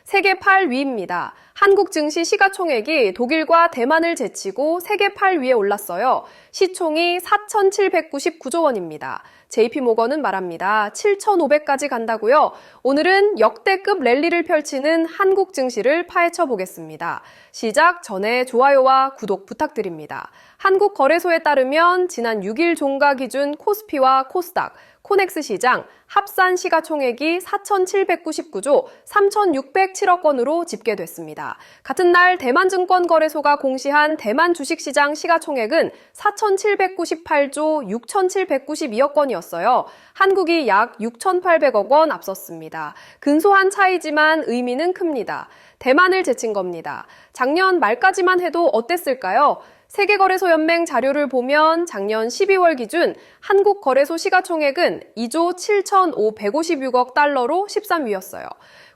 세계 8위입니다. 한국 증시 시가총액이 독일과 대만을 제치고 세계 8위에 올랐어요. 시총이 4,799조 원입니다. JP모건은 말합니다. 7,500까지 간다고요? 오늘은 역대급 랠리를 펼치는 한국 증시를 파헤쳐 보겠습니다. 시작 전에 좋아요와 구독 부탁드립니다. 한국거래소에 따르면 지난 6일 종가 기준 코스피와 코스닥, 코넥스 시장 합산 시가총액이 4,799조 3,607억 원으로 집계됐습니다. 같은 날 대만증권거래소가 공시한 대만 주식시장 시가총액은 4,798조 6,792억 원이었어요. 한국이 약 6,800억 원 앞섰습니다. 근소한 차이지만 의미는 큽니다. 대만을 제친 겁니다. 작년 말까지만 해도 어땠을까요? 세계거래소연맹 자료를 보면 작년 12월 기준 한국거래소 시가총액은 2조 7,556억 달러로 13위였어요.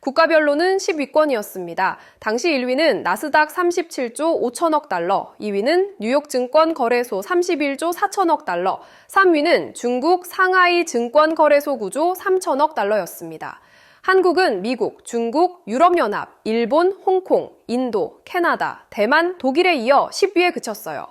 국가별로는 10위권이었습니다. 당시 1위는 나스닥 37조 5천억 달러, 2위는 뉴욕증권거래소 31조 4천억 달러, 3위는 중국 상하이 증권거래소 9조 3천억 달러였습니다. 한국은 미국, 중국, 유럽연합, 일본, 홍콩, 인도, 캐나다, 대만, 독일에 이어 10위에 그쳤어요.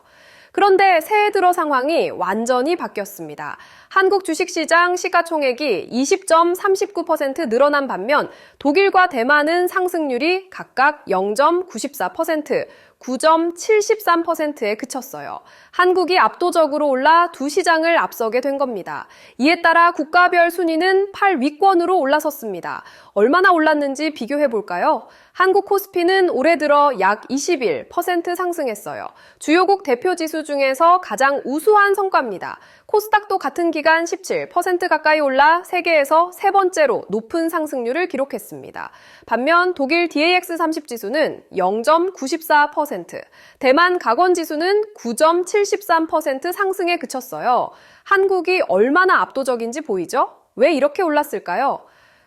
그런데 새해 들어 상황이 완전히 바뀌었습니다. 한국 주식시장 시가총액이 20.39% 늘어난 반면 독일과 대만은 상승률이 각각 0.94%, 9.73%에 그쳤어요. 한국이 압도적으로 올라 두 시장을 앞서게 된 겁니다. 이에 따라 국가별 순위는 8위권으로 올라섰습니다. 얼마나 올랐는지 비교해 볼까요? 한국 코스피는 올해 들어 약 21% 상승했어요. 주요국 대표 지수 중에서 가장 우수한 성과입니다. 코스닥도 같은 기간 17% 가까이 올라 세계에서 세 번째로 높은 상승률을 기록했습니다. 반면 독일 DAX30 지수는 0.94%, 대만 각원 지수는 9.73% 상승에 그쳤어요. 한국이 얼마나 압도적인지 보이죠? 왜 이렇게 올랐을까요?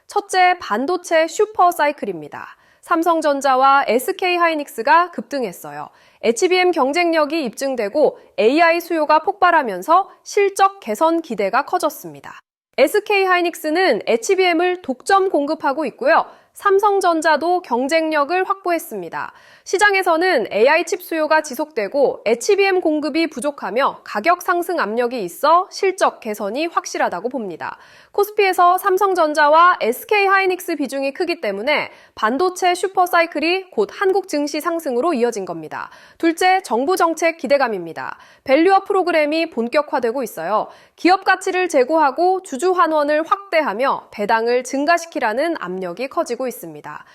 첫째, 반도체 슈퍼 사이클입니다. 삼성전자와 SK하이닉스가 급등했어요. HBM 경쟁력이 입증되고 AI 수요가 폭발하면서 실적 개선 기대가 커졌습니다. SK하이닉스는 HBM을 독점 공급하고 있고요. 삼성전자도 경쟁력을 확보했습니다. 시장에서는 AI 칩 수요가 지속되고 HBM 공급이 부족하며 가격 상승 압력이 있어 실적 개선이 확실하다고 봅니다. 코스피에서 삼성전자와 SK하이닉스 비중이 크기 때문에 반도체 슈퍼사이클이 곧 한국 증시 상승으로 이어진 겁니다. 둘째, 정부 정책 기대감입니다. 밸류업 프로그램이 본격화되고 있어요. 기업 가치를 제고하고 주주 환원을 확대하며 배당을 증가시키라는 압력이 커지고 있습니다.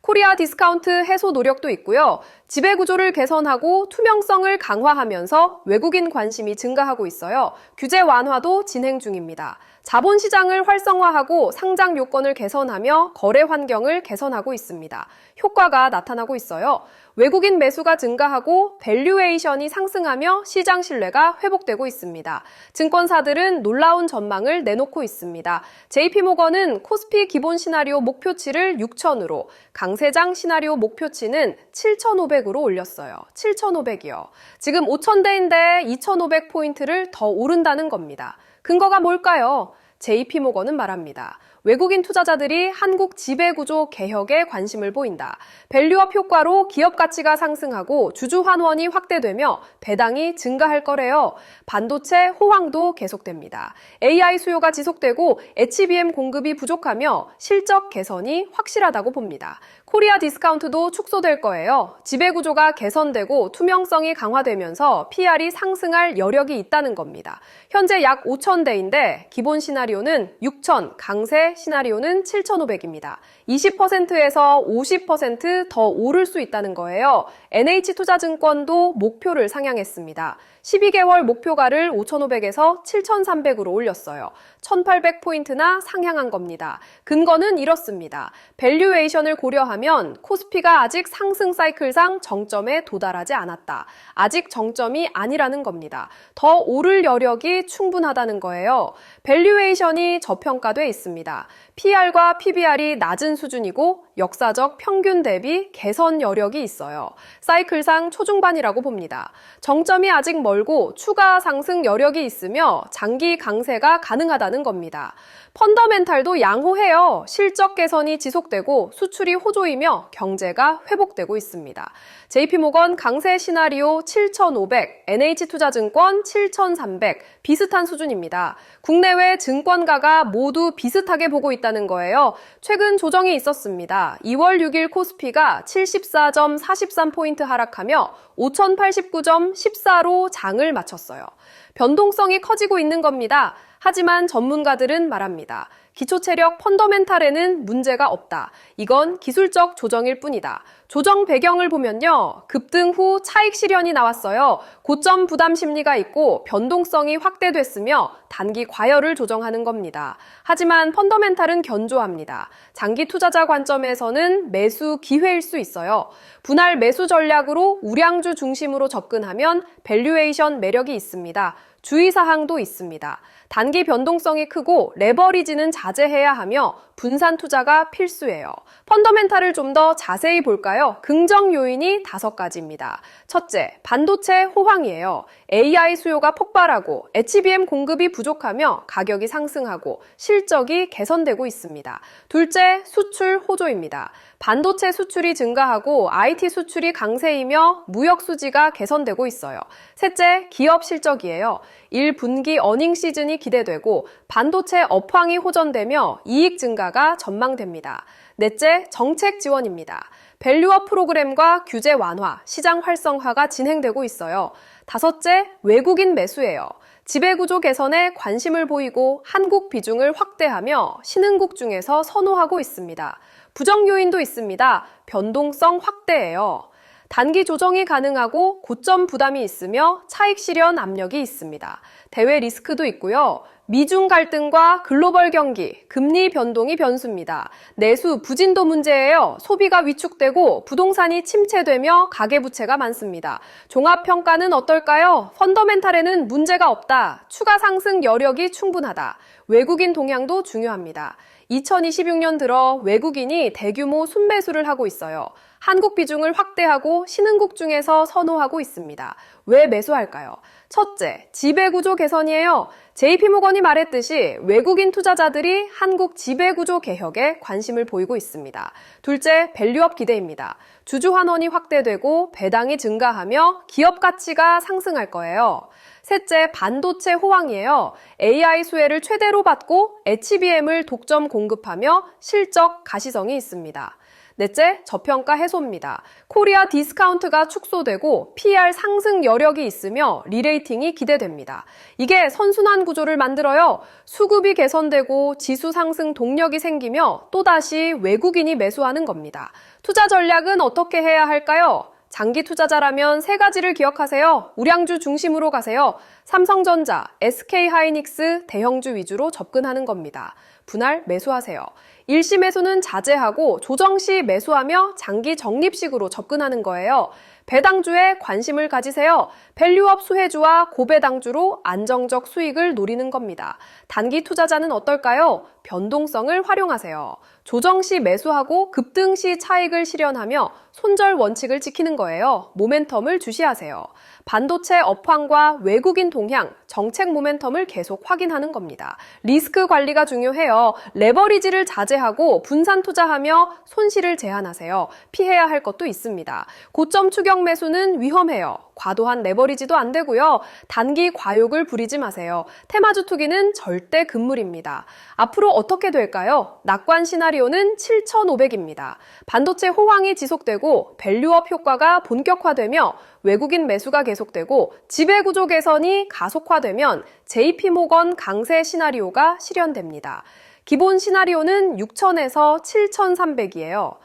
코리아 디스카운트 해소 노력도 있고요. 지배구조를 개선하고 투명성을 강화하면서 외국인 관심이 증가하고 있어요. 규제 완화도 진행 중입니다. 자본시장을 활성화하고 상장 요건을 개선하며 거래 환경을 개선하고 있습니다. 효과가 나타나고 있어요. 외국인 매수가 증가하고 밸류에이션이 상승하며 시장 신뢰가 회복되고 있습니다. 증권사들은 놀라운 전망을 내놓고 있습니다. JP모건은 코스피 기본 시나리오 목표치를 6,000으로, 강세장 시나리오 목표치는 7,500으로 올렸어요. 7,500이요. 지금 5,000대인데 2,500포인트를 더 오른다는 겁니다. 근거가 뭘까요? JP모건은 말합니다. 외국인 투자자들이 한국 지배구조 개혁에 관심을 보인다. 밸류업 효과로 기업 가치가 상승하고 주주 환원이 확대되며 배당이 증가할 거래요. 반도체 호황도 계속됩니다. AI 수요가 지속되고 HBM 공급이 부족하며 실적 개선이 확실하다고 봅니다. 코리아 디스카운트도 축소될 거예요. 지배구조가 개선되고 투명성이 강화되면서 PR이 상승할 여력이 있다는 겁니다. 현재 약 5,000대인데 기본 시나리오는 6,000, 강세 시나리오는 7,500입니다. 20%에서 50% 더 오를 수 있다는 거예요. NH투자증권도 목표를 상향했습니다. 12개월 목표가를 5,500에서 7,300으로 올렸어요. 1,800포인트나 상향한 겁니다. 근거는 이렇습니다. 밸류에이션을 고려하면 코스피가 아직 상승 사이클상 정점에 도달하지 않았다. 아직 정점이 아니라는 겁니다. 더 오를 여력이 충분하다는 거예요. 밸류에이션이 저평가돼 있습니다. PR과 PBR이 낮은 수준이고 역사적 평균 대비 개선 여력이 있어요. 사이클상 초중반이라고 봅니다. 정점이 아직 멀고 추가 상승 여력이 있으며 장기 강세가 가능하다는 겁니다. 펀더멘탈도 양호해요. 실적 개선이 지속되고 수출이 호조인 꼬이며 경제가 회복되고 있습니다. JP모건 강세 시나리오 7,500, NH투자증권 7,300 비슷한 수준입니다. 국내외 증권가가 모두 비슷하게 보고 있다는 거예요. 최근 조정이 있었습니다. 2월 6일 코스피가 74.43포인트 하락하며 5,089.14로 장을 마쳤어요. 변동성이 커지고 있는 겁니다. 하지만 전문가들은 말합니다. 기초체력 펀더멘탈에는 문제가 없다. 이건 기술적 조정일 뿐이다. 조정 배경을 보면요. 급등 후 차익 실현이 나왔어요. 고점 부담 심리가 있고 변동성이 확대됐으며 단기 과열을 조정하는 겁니다. 하지만 펀더멘탈은 견조합니다. 장기 투자자 관점에서는 매수 기회일 수 있어요. 분할 매수 전략으로 우량주 중심으로 접근하면 밸류에이션 매력이 있습니다. 주의사항도 있습니다. 단기 변동성이 크고 레버리지는 자제해야 하며 분산 투자가 필수예요. 펀더멘탈을 좀 더 자세히 볼까요? 긍정 요인이 5가지입니다. 첫째, 반도체 호황이에요. AI 수요가 폭발하고 HBM 공급이 부족하며 가격이 상승하고 실적이 개선되고 있습니다. 둘째, 수출 호조입니다. 반도체 수출이 증가하고 IT 수출이 강세이며 무역 수지가 개선되고 있어요. 셋째, 기업 실적이에요. 1분기 어닝 시즌이 기대되고 반도체 업황이 호전되며 이익 증가가 전망됩니다. 넷째, 정책 지원입니다. 밸류업 프로그램과 규제 완화, 시장 활성화가 진행되고 있어요. 다섯째, 외국인 매수예요. 지배구조 개선에 관심을 보이고 한국 비중을 확대하며 신흥국 중에서 선호하고 있습니다. 부정 요인도 있습니다. 변동성 확대예요. 단기 조정이 가능하고 고점 부담이 있으며 차익 실현 압력이 있습니다. 대외 리스크도 있고요. 미중 갈등과 글로벌 경기, 금리 변동이 변수입니다. 내수 부진도 문제예요. 소비가 위축되고 부동산이 침체되며 가계부채가 많습니다. 종합평가는 어떨까요? 펀더멘탈에는 문제가 없다. 추가 상승 여력이 충분하다. 외국인 동향도 중요합니다. 2026년 들어 외국인이 대규모 순매수를 하고 있어요. 한국 비중을 확대하고 신흥국 중에서 선호하고 있습니다. 왜 매수할까요? 첫째, 지배구조 개선이에요. JP모건이 말했듯이 외국인 투자자들이 한국 지배구조 개혁에 관심을 보이고 있습니다. 둘째, 밸류업 기대입니다. 주주 환원이 확대되고 배당이 증가하며 기업 가치가 상승할 거예요. 셋째, 반도체 호황이에요. AI 수혜를 최대로 받고 HBM을 독점 공급하며 실적 가시성이 있습니다. 넷째, 저평가 해소입니다. 코리아 디스카운트가 축소되고 PR 상승 여력이 있으며 리레이팅이 기대됩니다. 이게 선순환 구조를 만들어요. 수급이 개선되고 지수 상승 동력이 생기며 또다시 외국인이 매수하는 겁니다. 투자 전략은 어떻게 해야 할까요? 장기 투자자라면 3가지를 기억하세요. 우량주 중심으로 가세요. 삼성전자, SK하이닉스 대형주 위주로 접근하는 겁니다. 분할 매수하세요. 일시 매수는 자제하고 조정 시 매수하며 장기 적립식으로 접근하는 거예요. 배당주에 관심을 가지세요. 밸류업 수혜주와 고배당주로 안정적 수익을 노리는 겁니다. 단기 투자자는 어떨까요? 변동성을 활용하세요. 조정 시 매수하고 급등 시 차익을 실현하며 손절 원칙을 지키는 거예요. 모멘텀을 주시하세요. 반도체 업황과 외국인 동향, 정책 모멘텀을 계속 확인하는 겁니다. 리스크 관리가 중요해요. 레버리지를 자제하고 분산 투자하며 손실을 제한하세요. 피해야 할 것도 있습니다. 고점 추격 매수는 위험해요. 과도한 레버리지도 안 되고요. 단기 과욕을 부리지 마세요. 테마주 투기는 절대 금물입니다. 앞으로 어떻게 될까요? 낙관 시나리오는 7,500입니다. 반도체 호황이 지속되고 밸류업 효과가 본격화되며 외국인 매수가 계속되고 지배구조 개선이 가속화되면 JP모건 강세 시나리오가 실현됩니다. 기본 시나리오는 6,000에서 7,300이에요.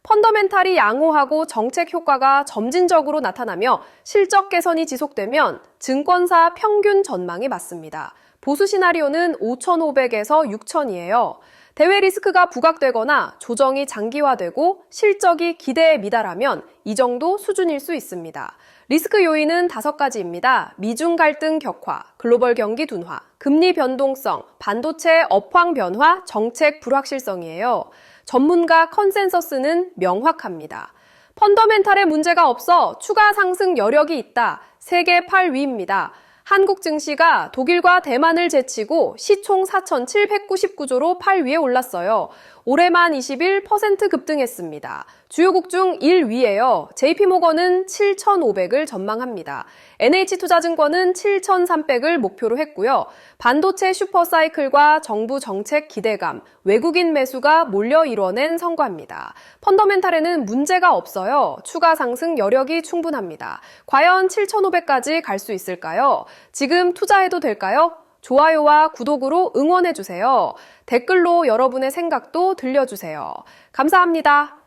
펀더멘탈이 양호하고 정책 효과가 점진적으로 나타나며 실적 개선이 지속되면 증권사 평균 전망이 맞습니다. 보수 시나리오는 5,500에서 6,000이에요. 대외 리스크가 부각되거나 조정이 장기화되고 실적이 기대에 미달하면 이 정도 수준일 수 있습니다. 리스크 요인은 5가지입니다. 미중 갈등 격화, 글로벌 경기 둔화, 금리 변동성, 반도체 업황 변화, 정책 불확실성이에요. 전문가 컨센서스는 명확합니다. 펀더멘탈에 문제가 없어 추가 상승 여력이 있다. 세계 8위입니다. 한국 증시가 독일과 대만을 제치고 시총 4,799조로 8위에 올랐어요. 올해만 21% 급등했습니다. 주요국 중 1위예요. JP모건은 7,500을 전망합니다. NH투자증권은 7,300을 목표로 했고요. 반도체 슈퍼사이클과 정부 정책 기대감, 외국인 매수가 몰려 이뤄낸 성과입니다. 펀더멘탈에는 문제가 없어요. 추가 상승 여력이 충분합니다. 과연 7,500까지 갈 수 있을까요? 지금 투자해도 될까요? 좋아요와 구독으로 응원해주세요. 댓글로 여러분의 생각도 들려주세요. 감사합니다.